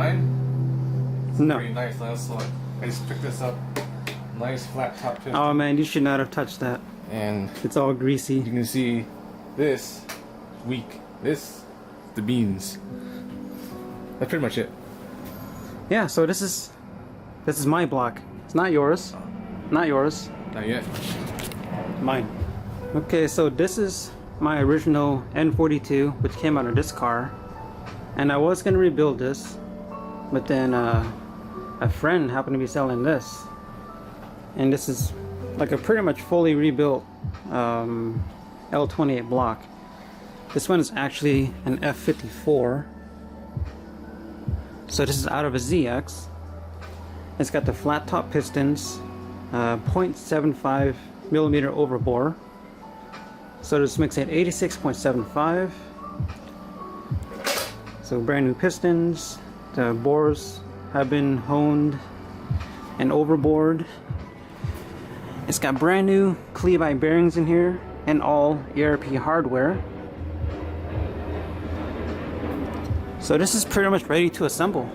Mine? It's No. pretty nice. Last one. I just picked this up. Nice flat top piston. Oh man, you should not have touched that. And It's all greasy. you can see this weak. This, the beans. That's pretty much it. Yeah, so this is my block. It's not yours. Not yours. Not yet. Mine. Okay, so this is my original N42, which came out of this car. And I was going to rebuild this, but then a friend happened to be selling this. And this is like a pretty much fully rebuilt L28 block. This one is actually an F54. So this is out of a ZX. It's got the flat top pistons, 0.75 millimeter overbore. So this makes it 86.75. So brand new pistons. The bores have been honed and overbored. It's got brand new Clevi bearings in here and all ERP hardware. So this is pretty much ready to assemble.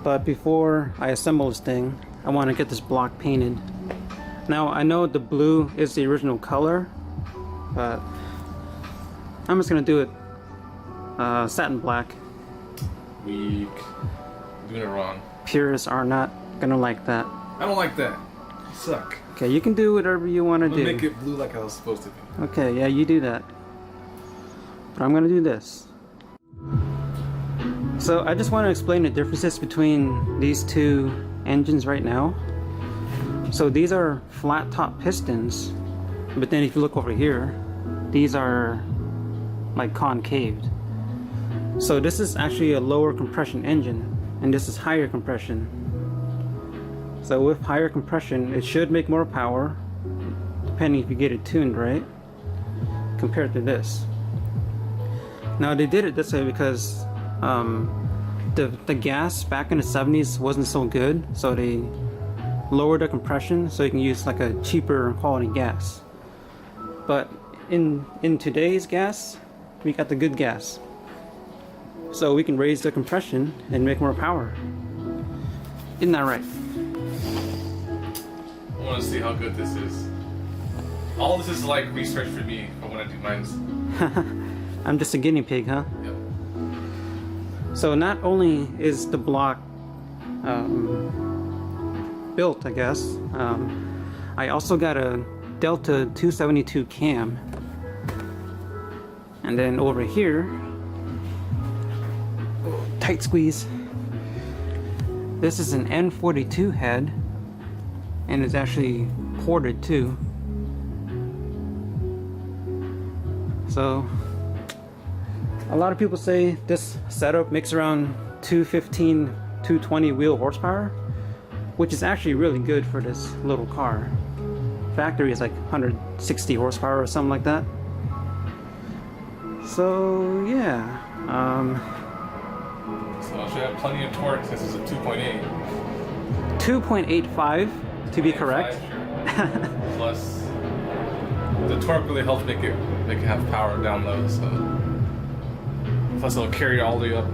But before I assemble this thing, I want to get this block painted. Now I know the blue is the original color, but I'm just gonna do it satin black. Weak. Doing it wrong. Purists are not gonna like that. I don't like that. You suck. Okay, you can do whatever you want to do. Make it blue like I was supposed to be. Okay, yeah, you do that. But I'm gonna do this. So I just want to explain the differences between these two engines right now. So these are flat top pistons, but then if you look over here, these are like concaved. So this is actually a lower compression engine, and this is higher compression. So with higher compression, it should make more power, depending if you get it tuned right, compared to this. Now they did it this way because the gas back in the 70s wasn't so good, so they lowered the compression so you can use like a cheaper quality gas. But in today's gas, we got the good gas, so we can raise the compression and make more power. Isn't that right? I want to see how good this is. All this is like research for me for when I do mine. I'm just a guinea pig, huh? Yep. So not only is the block built, I guess, I also got a Delta 272 cam. And then over here, tight squeeze, this is an N42 head, and it's actually ported too. So a lot of people say this setup makes around 215, 220 wheel horsepower, which is actually really good for this little car. Factory is like 160 horsepower or something like that. So yeah. So I should have plenty of torque. This is a 2.8. 2.85 to be correct. Sure. Plus, the torque really helps make it have power down low. So plus it'll carry all the way up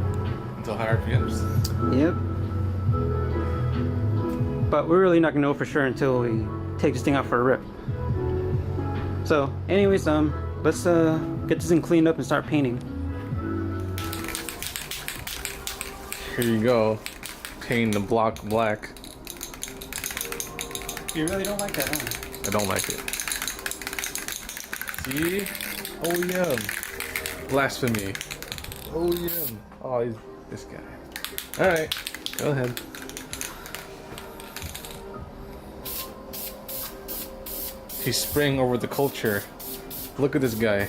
until higher RPMs. Yep. But we're really not gonna know for sure until we take this thing out for a rip. So anyways, let's get this thing cleaned up and start painting. Here you go. Paint the block black. You really don't like that, huh? I don't like it. See? Oh yeah. Blasphemy. Oh yeah. Oh, he's this guy. Alright, go ahead. He's spraying over the culture. Look at this guy.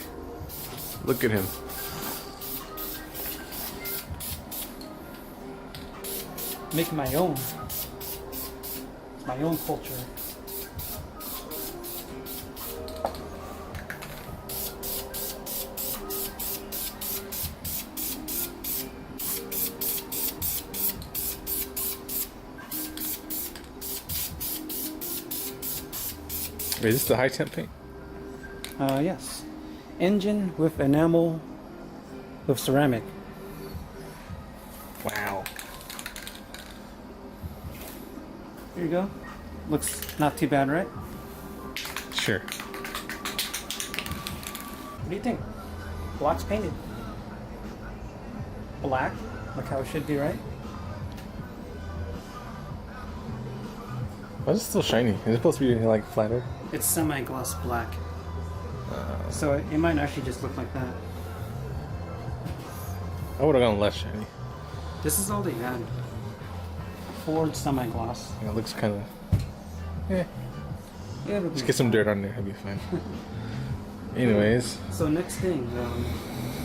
Look at him. Making my own. My own culture. Wait, is this the high temp paint? Yes. Engine with enamel of ceramic. Wow. Here you go. Looks not too bad, right? Sure. What do you think? Block's painted. Black, like how it should be, right? Why is it still shiny? Is it supposed to be like flatter? It's semi-gloss black. So it might actually just look like that. I would have gone less shiny. This is all they had. Ford semi-gloss. It looks kind of. Yeah. Yeah, it'll be Just get some dirt on there. It'll be fine. Anyways. So next thing,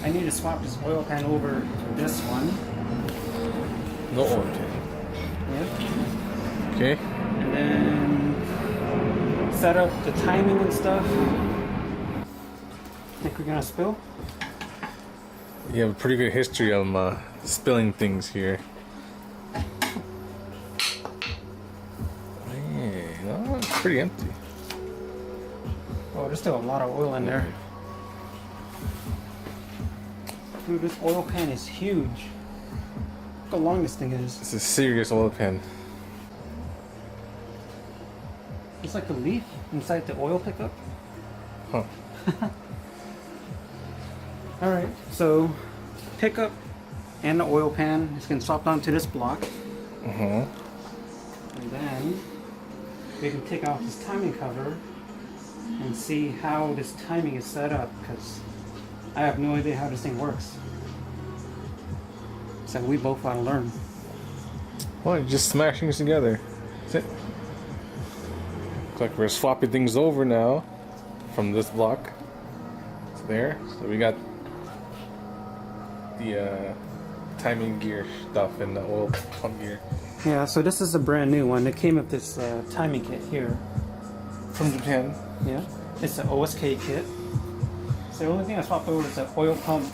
I need to swap this oil pan over to this one. No oil pan. Yeah. Okay. And then set up the timing and stuff. Think we're gonna spill? You have a pretty good history of spilling things here. Man, no, it's pretty empty. Oh, there's still a lot of oil in there. Dude, this oil pan is huge. Look how long this thing is. It's a serious oil pan. It's like a leaf inside the oil pickup. Huh. Alright, so pickup and the oil pan is going to swap onto this block. And And then we can take off this timing cover and see how this timing is set up, because I have no idea how this thing works. So we both want to learn. Well, you're just smash things together. That's it. Looks like we're swapping things over now from this block to there. So we got the timing gear stuff and the oil pump gear. Yeah, so this is a brand new one. It came with this timing kit here. From Japan. Yeah, it's an OSK kit. So the only thing I swapped over is the oil pump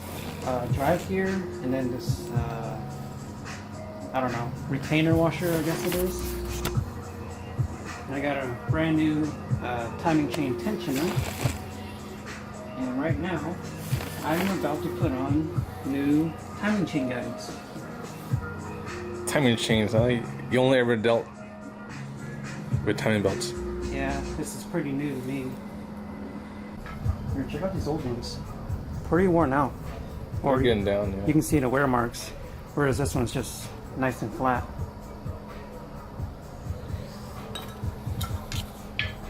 drive gear, and then this, I don't know, retainer washer, I guess it is. And I got a brand new timing chain tensioner. And right now, I'm about to put on new timing chain guides. Timing chains, huh? You only ever dealt with timing belts. Yeah, this is pretty new to me. Here, check out these old ones. Pretty worn out. Or getting down, yeah. You can see the wear marks, whereas this one's just nice and flat.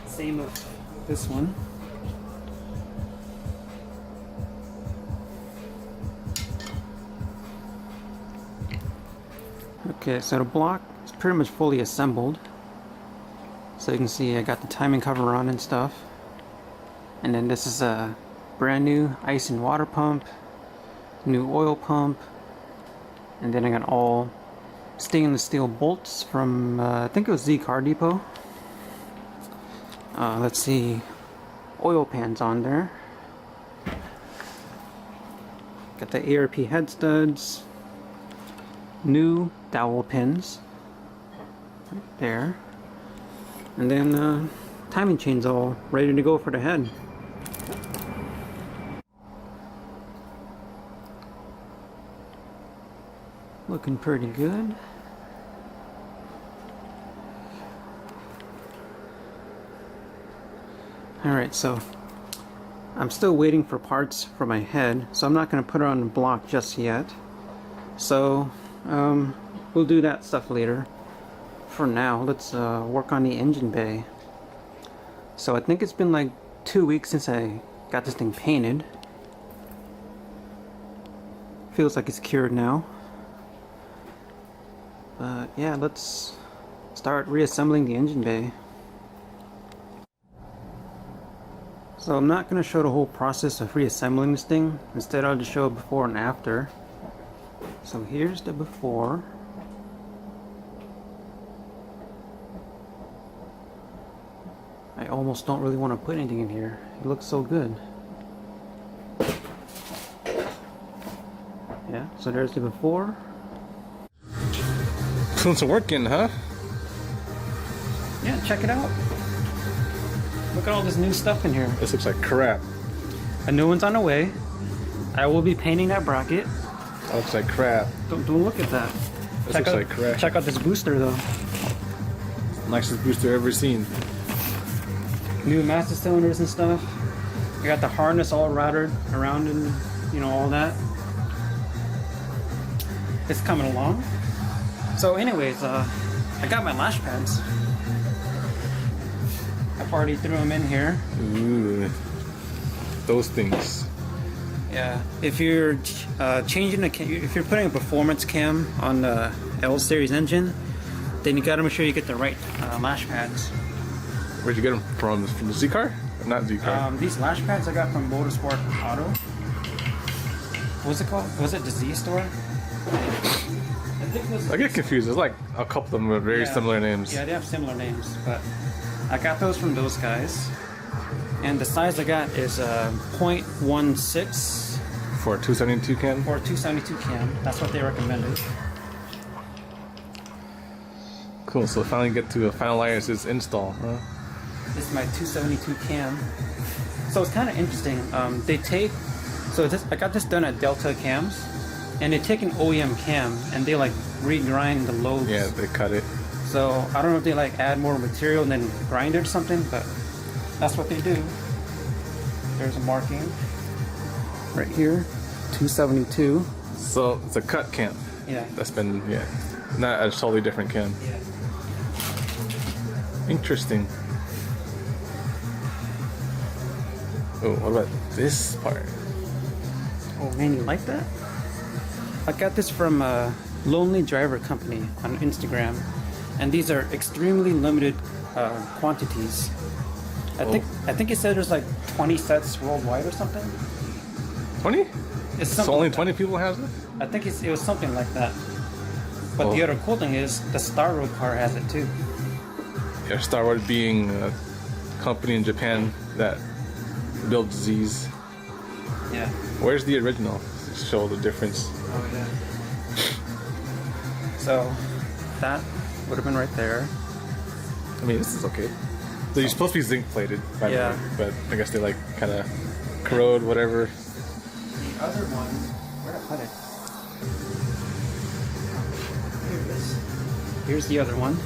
Same with this one. Okay, so the block is pretty much fully assembled. So you can see I got the timing cover on and stuff. And then this is a brand new ice and water pump, new oil pump, and then I got all stainless steel bolts from I think it was Z Car Depot. Let's see, oil pans on there. Got the ARP head studs, new dowel pins right there, and then timing chains all ready to go for the head. Looking pretty good. Alright, so I'm still waiting for parts for my head, so I'm not going to put it on the block just yet. So we'll do that stuff later. For now, let's work on the engine bay. So I think it's been like 2 weeks since I got this thing painted. Feels like it's cured now. But yeah, let's start reassembling the engine bay. So I'm not going to show the whole process of reassembling this thing. Instead, I'll just show before and after. So here's the before. I almost don't really want to put anything in here. It looks so good. Yeah, so there's the before. It's working, huh? Yeah, check it out. Look at all this new stuff in here. This looks like crap. A new one's on the way. I will be painting that bracket. That looks like crap. Don't look at that. This looks like crap. Check out this booster though. Nicest booster I've ever seen. New master cylinders and stuff. I got the harness all routed around and you know all that. It's coming along. So anyways, I got my lash pads. I've already threw them in here. Ooh, those things. Yeah, if you're changing if you're putting a performance cam on the L series engine, then you got to make sure you get the right lash pads. Where'd you get them from? From the Z car? Or not Z car. These lash pads I got from Motorsport Auto. What's it called? Was it the Z store? I get confused. There's like a couple of them with very similar names. Yeah, they have similar names, but I got those from those guys. And the size I got is 0.16 For a 272 cam? or 272 cam. That's what they recommended. Cool, so finally get to finalize this install, huh? This is my 272 cam. So it's kind of interesting. I got this done at Delta Cams, and they take an OEM cam and they like regrind the lobes. Yeah, they cut it. So I don't know if they like add more material and then grind it or something, but that's what they do. There's a marking right here, 272. So it's a cut cam. Yeah. That's been, not a totally different cam. Yeah. Interesting. Oh, what about this part? Oh man, you like that? I got this from Lonely Driver Company on Instagram, and these are extremely limited quantities. I think it said there's like 20 sets worldwide or something. 20? It's So something only like 20 people have it? I think it was something like that. But Oh. the other cool thing is the Star Road car has it too. Yeah, Star Wars being a company in Japan that builds Z's. Yeah. Where's the original? Show the difference. Oh yeah. So that would have been right there. I mean, this is okay. So you're supposed to be zinc plated, by the Yeah. way, but I guess they like kind of corrode whatever. The other one, where did I put it? Here it is. Here's the other one.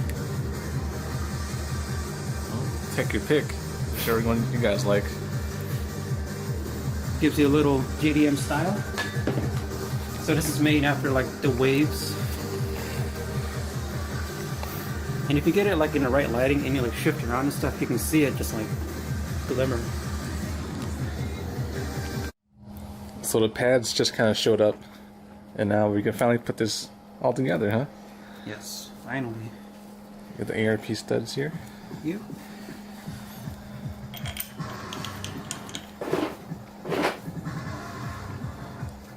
Take your pick. Whichever one you guys like. Gives you a little JDM style. So this is made after like the waves. And if you get it like in the right lighting and you like shift around and stuff, you can see it just like glimmer. So the pads just kind of showed up, and now we can finally put this all together, huh? Yes, finally. Get the ARP studs here. You.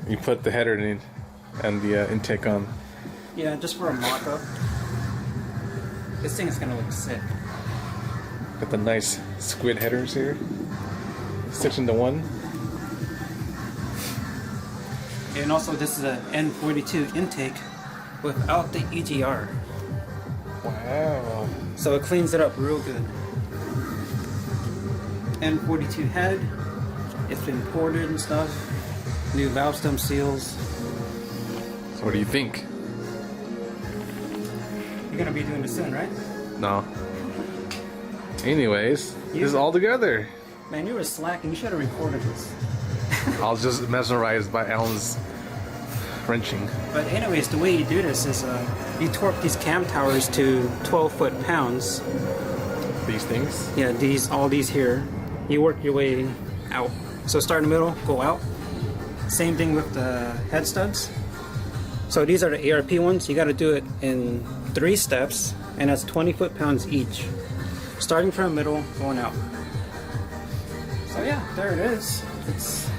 You put the header in and the intake on. Yeah, just for a mock-up. This thing is gonna look sick. Got the nice squid headers here. 6 into 1. And also this is a N42 intake without the EGR. Wow. So it cleans it up real good. N42 head. It's been ported and stuff. New valve stem seals. So what do you think? You're gonna be doing this soon, right? No. Anyways, this is all together. Man, you were slacking. You should have recorded this. I was just mesmerized by Alan's wrenching. But anyways, the way you do this is you torque these cam towers to 12 foot-pounds. These things. Yeah, all these here. You work your way out. So start in the middle, go out. Same thing with the head studs. So these are the ARP ones. You got to do it in 3 steps, and that's 20 foot-pounds each. Starting from the middle, going out. So yeah, there it is. It's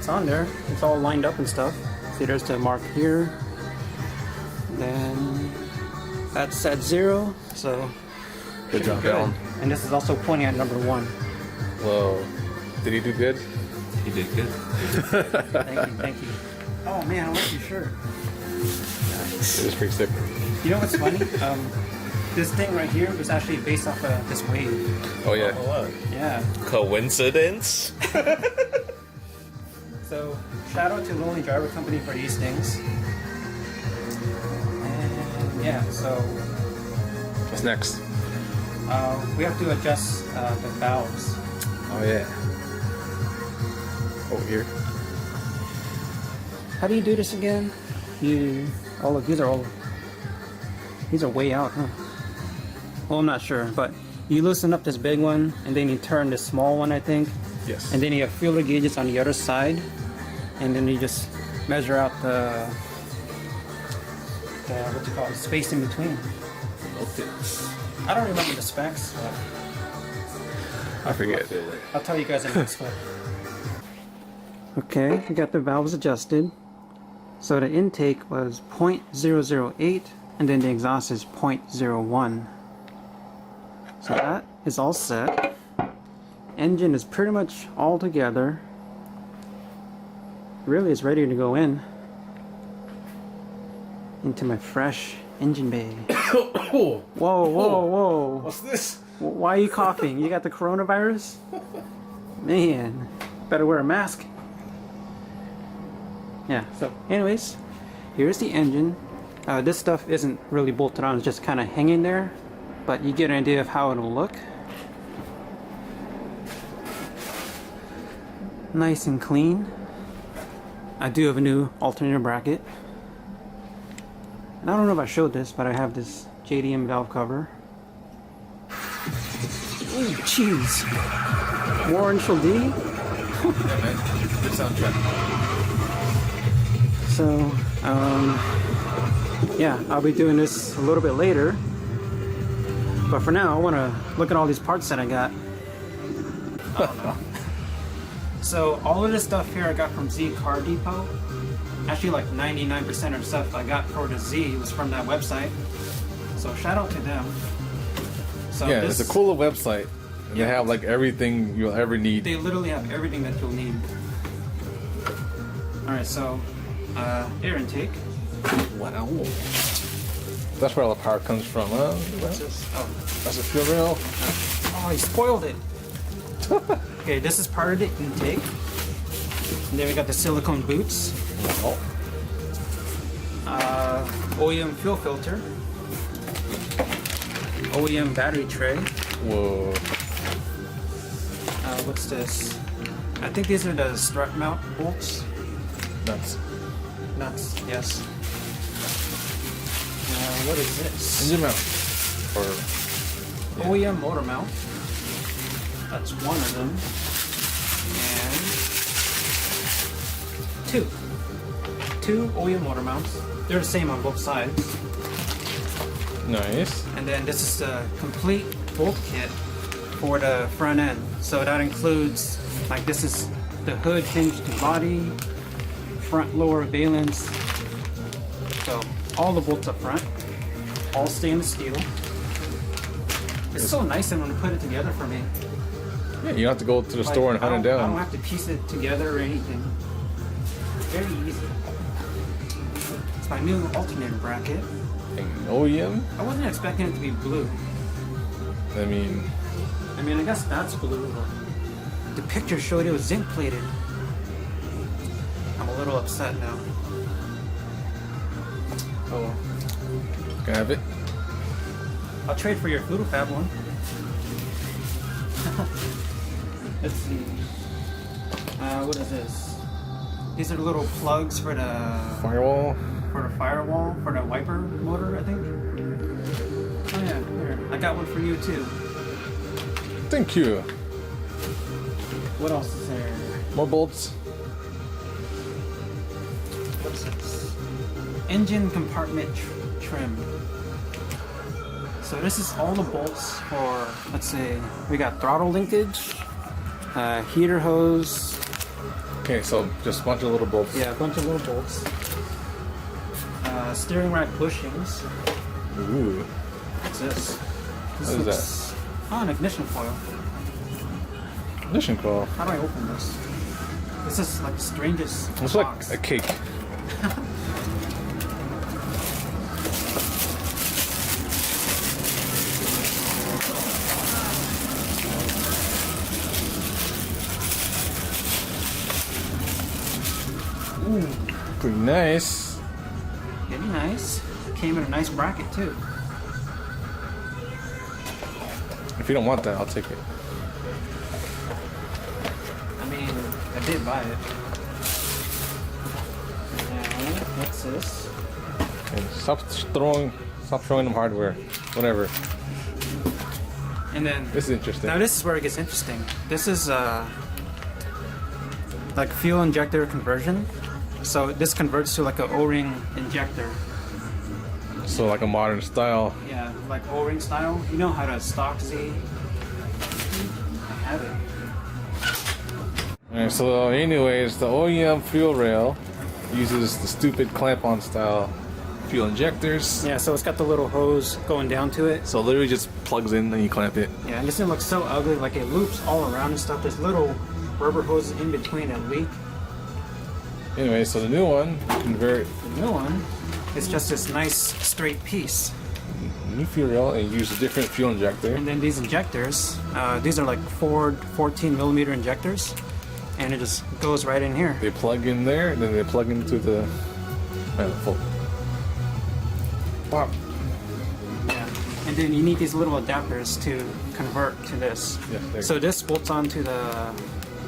on there. It's all lined up and stuff. See, there's the mark here. Then that's at 0. So Good job, Alan. And this is also pointing at number 1. Whoa. Did he do good? He did good. Thank you. Oh man, I like your shirt. It was pretty sick. You know what's funny? This thing right here was actually based off of this wave. Oh yeah. What? Yeah. Coincidence? So shout out to Lonely Driver Company for these things. And yeah, so What's next? we have to adjust the valves. Oh yeah. Oh, here. How do you do this again? These are way out, huh? Well, I'm not sure, but you loosen up this big one, and then you turn this small one, I think. Yes. And then you have feeler gauges on the other side, and then you just measure out the what you call it, space in between. Okay. I don't remember the specs, but I forget. I'll tell you guys in the next clip. Okay, we got the valves adjusted. So the intake was 0.008, and then the exhaust is 0.01. So that is all set. Engine is pretty much all together. Really is ready to go into my fresh engine bay. Whoa, whoa, whoa. What's this? Why are you coughing? You got the coronavirus? Man, better wear a mask. Yeah, so anyways, here's the engine. This stuff isn't really bolted on, it's just kind of hanging there, but you get an idea of how it'll look. Nice and clean. I do have a new alternator bracket. And I don't know if I showed this, but I have this JDM valve cover. Ooh, jeez. More initial D? Yeah, man. Good soundtrack. So, yeah, I'll be doing this a little bit later. But for now, I want to look at all these parts that I got. So, all of this stuff here I got from Z Car Depot. Actually, like 99% of the stuff I got for the Z was from that website. So, shout out to them. So Yeah, it's a cooler website. And they have like everything you'll ever need. They literally have everything that you'll need. Alright, so air intake. Wow. That's where all the power comes from, huh? What's this? Oh, That's a fuel rail. oh, he spoiled it. Okay, this is part of the intake. And then we got the silicone boots. Oh. OEM fuel filter. OEM battery tray. Whoa. What's this? I think these are the strut mount bolts. Nuts. Nuts, yes. What is this? Engine mount. Or OEM motor mount. That's one of them. And two OEM motor mounts. They're the same on both sides. nice. And then this is the complete bolt kit for the front end. So that includes, like, this is the hood hinge to body, front lower valence. So all the bolts up front, all stainless steel. It's so nice and when you put it together for me. Yeah, you don't have to go to the Like, store and hunt it I don't down. have to piece it together or anything. Very easy. It's my new alternator bracket. And OEM? I wasn't expecting it to be blue. I mean, I guess that's blue, but the picture showed it was zinc plated. I'm a little upset now. Oh well. can I have it? I'll trade for your Fluid Fab one. Let's see. What is this? These are the little plugs for the Firewall? firewall, for the wiper motor, I think. Oh yeah, here. I got one for you too. Thank you. What else is there? More bolts. What's this? Engine compartment trim. So this is all the bolts for, let's say, we got throttle linkage, heater hose. Okay, so just a bunch of little bolts. Yeah, a bunch of little bolts. Steering rack bushings. Ooh. What's this? What is that? Oh, an ignition coil. Ignition coil. How do I open this? This is like the strangest It's box. like a cake. Ooh, Pretty nice. pretty nice. Came in a nice bracket too. If you don't want that, I'll take it. I mean, I did buy it. And what's this? And stop throwing them hardware. Whatever. And then This is interesting. now this is where it gets interesting. This is like fuel injector conversion. So this converts to like an O-ring injector. So like a modern style. Yeah, like O-ring style. You know how to stock see? I have it. Alright, so anyways, the OEM fuel rail uses the stupid clamp-on style fuel injectors. Yeah, so it's got the little hose going down to it. So literally just plugs in and you clamp it. Yeah, and this thing looks so ugly. Like it loops all around and stuff. There's little rubber hoses in between that leak. Anyway, so the new one, convert The new one is just this nice straight piece. new fuel rail and use a different fuel injector. And then these injectors, these are like Ford 14 millimeter injectors, and it just goes right in here. They plug in there, and then they plug into the full. Pop. Yeah. And then you need these little adapters to convert to this. Yeah, there. So this bolts onto the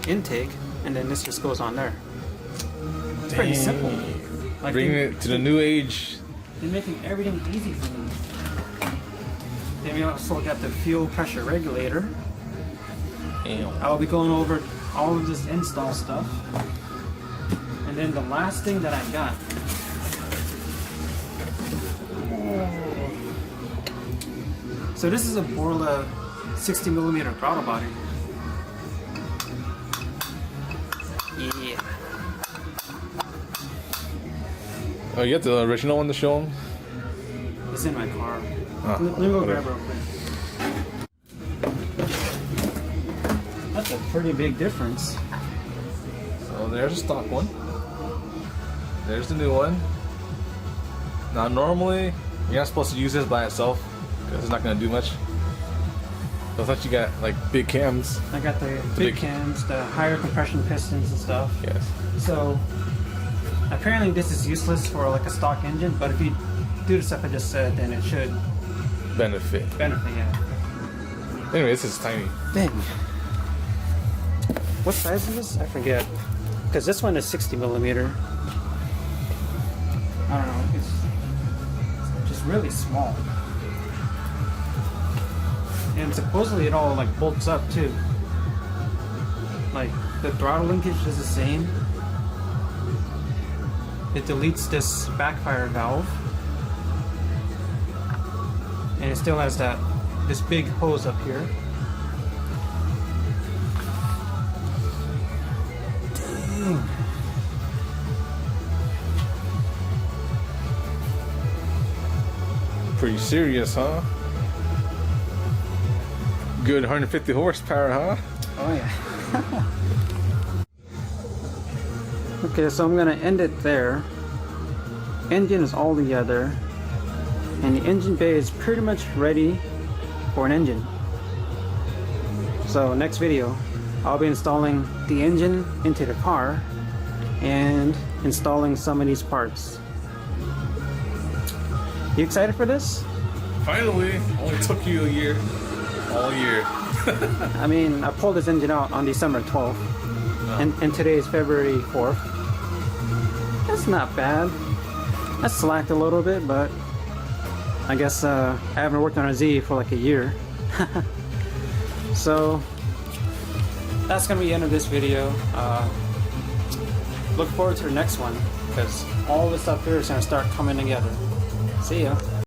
intake, and then this just goes on there. It's pretty simple. Like Bringing it to the new age. they're making everything easy for me. Then we also got the fuel pressure regulator. I'll be going over all of this install stuff. And then the last thing that I got. So this is a Borla 60 millimeter throttle body. Yeah. Oh, you got the original one to show them? It's in my car. Ah, Let me go grab whatever. it real quick. That's a pretty big difference. So there's a stock one. There's the new one. Now normally, you're not supposed to use this by itself because it's not going to do much. But since you got like big cams. I got the big cams, the higher compression pistons and stuff. Yes. So apparently this is useless for like a stock engine, but if you do the stuff I just said, then it should Benefit. benefit, yeah. Anyway, this is tiny. Dang. What size is this? I forget. Because this one is 60 millimeter. I don't know. It's just really small. And supposedly it all like bolts up too. Like the throttle linkage is the same. It deletes this backfire valve. And it still has this big hose up here. Dang. Pretty serious, huh? Good 150 horsepower, huh? Oh yeah. Okay, so I'm gonna end it there. Engine is all together, and the engine bay is pretty much ready for an engine. So next video, I'll be installing the engine into the car and installing some of these parts. You excited for this? Finally, only took you a year. All year. I mean, I pulled this engine out on December 12th, and today is February 4th. That's not bad. I slacked a little bit, but I guess I haven't worked on a Z for like a year. So that's gonna be the end of this video. Look forward to the next one, because all this stuff here is gonna start coming together. See ya.